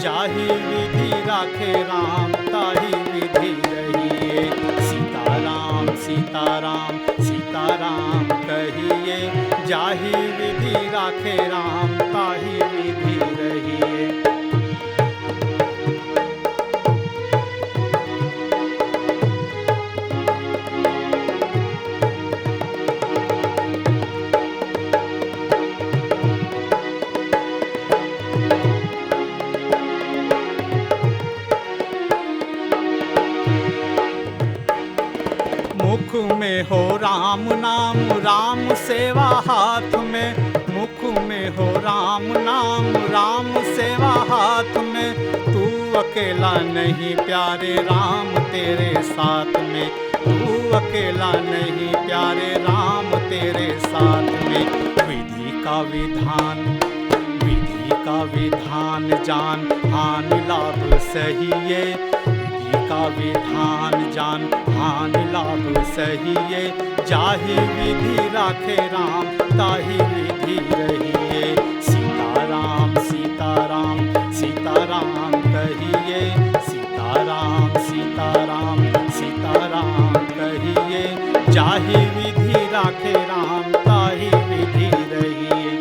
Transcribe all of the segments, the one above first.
जाहि विधि राखे राम ताहि विधि रहिए। सीताराम सीताराम सीताराम कहिए, जाहि विधि राखे राम ताहि विधि रहिए। मुख में हो राम नाम, राम सेवा हाथ में। मुख में हो राम नाम, राम सेवा हाथ में। तू अकेला नहीं प्यारे, राम तेरे साथ में। तू अकेला नहीं प्यारे, राम तेरे साथ में। विधि का विधान, विधि का विधान जान, हानि लाभ सहिए। विधि का विधान जान, हानि लाभ सहिए। जाहि विधि राखे राम ताहि विधि रहिए। सीताराम सीताराम सीताराम कहिए, सीताराम सीताराम सीताराम कहिए। जाहि विधि राखे राम ताहि विधि रहिए।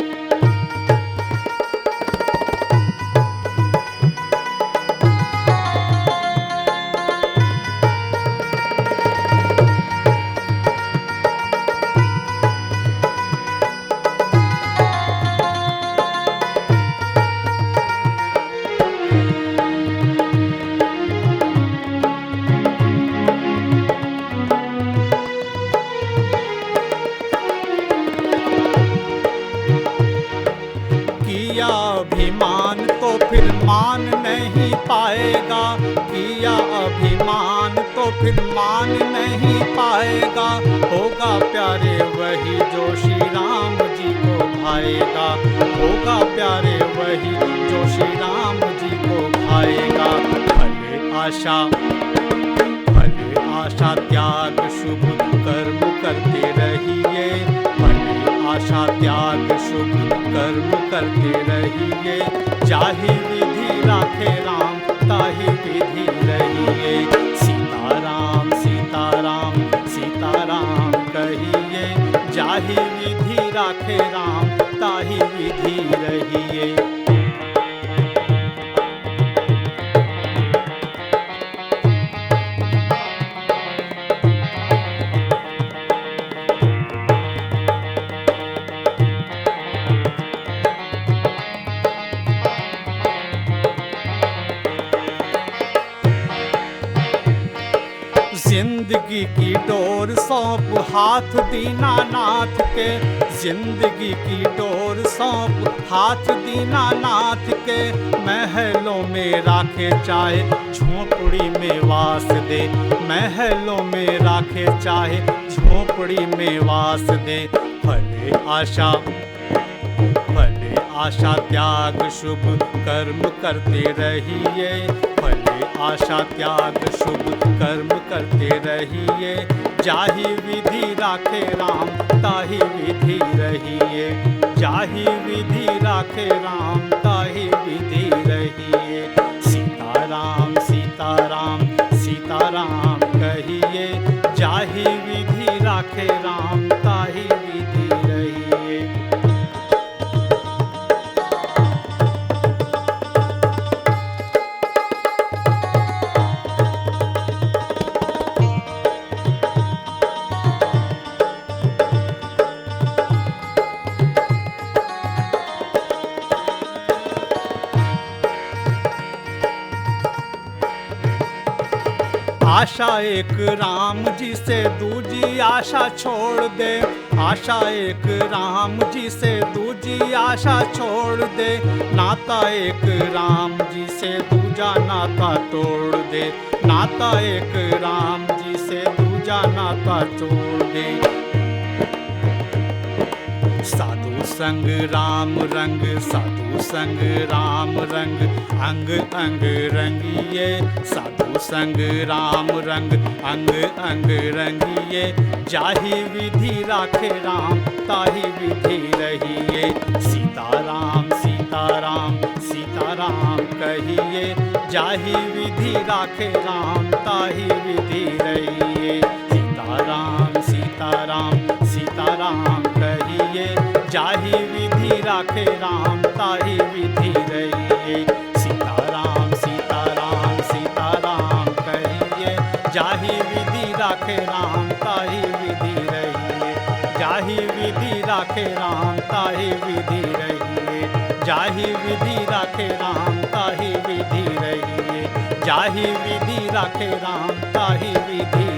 किया अभिमान तो फिर मान नहीं पाएगा। किया अभिमान तो फिर मान नहीं पाएगा। होगा प्यारे वही जो श्री राम जी को भाएगा। होगा प्यारे वही जो श्री राम जी को भाएगा। भले आशा, भले आशा त्याग शुभ कर्म करते रहिए। आशा त्याग शुभ कर्म करते रहिए। जाहि विधि राखे राम ताहि विधि रहिए। सीताराम सीताराम सीताराम कहिए, जाहि विधि राखे राम ताहि विधि रहिए। जिंदगी की डोर सौंप हाथ दीनानाथ के। जिंदगी की डोर सौंप हाथ दीनानाथ के। महलों में राखे चाहे झोंपड़ी में वास दे। महलों में राखे चाहे झोंपड़ी में वास दे। भले आशा, भले आशा त्याग शुभ कर्म करते रहिए। भले आशा त्याग शुभ कर्म करते रहिए। जाहि विधि राखे राम ताहि विधि रहिए। जाहि विधि राखे राम ताहि विधि रहिए। सीताराम सीताराम सीताराम कहिए, जाहि विधि राखे राम ताहि विधि रहिए। आशा एक राम जी से दूजी आशा छोड़ दे। आशा एक राम जी से दूजी आशा छोड़ दे। नाता एक राम जी से दूजा नाता तोड़ दे। नाता एक राम जी से दूजा नाता तोड़ दे। साधु संग राम रंग, साधु संग राम रंग, अंग अंग रंगिए। साधु संग राम रंग, अंग अंग रंगिए। जाहि विधि राखे राम ताहि विधि रहिए। सीताराम सीताराम सीता सीताराम कहिए, जाहि विधि राखे राम ताहि विधि रहिए। सीताराम सीताराम सीताराम कहिए, जाहि विधि राखे राम ताहि विधि रहिए। सीताराम सीताराम सीताराम कहिए, जाहि विधि राखे राम ताहि विधि रहिए। जाहि विधि राखे राम ताहि विधि रहिए। जाहि विधि राखे राम ताहि विधि रहिए। जाहि विधि राखे राम ताहि विधि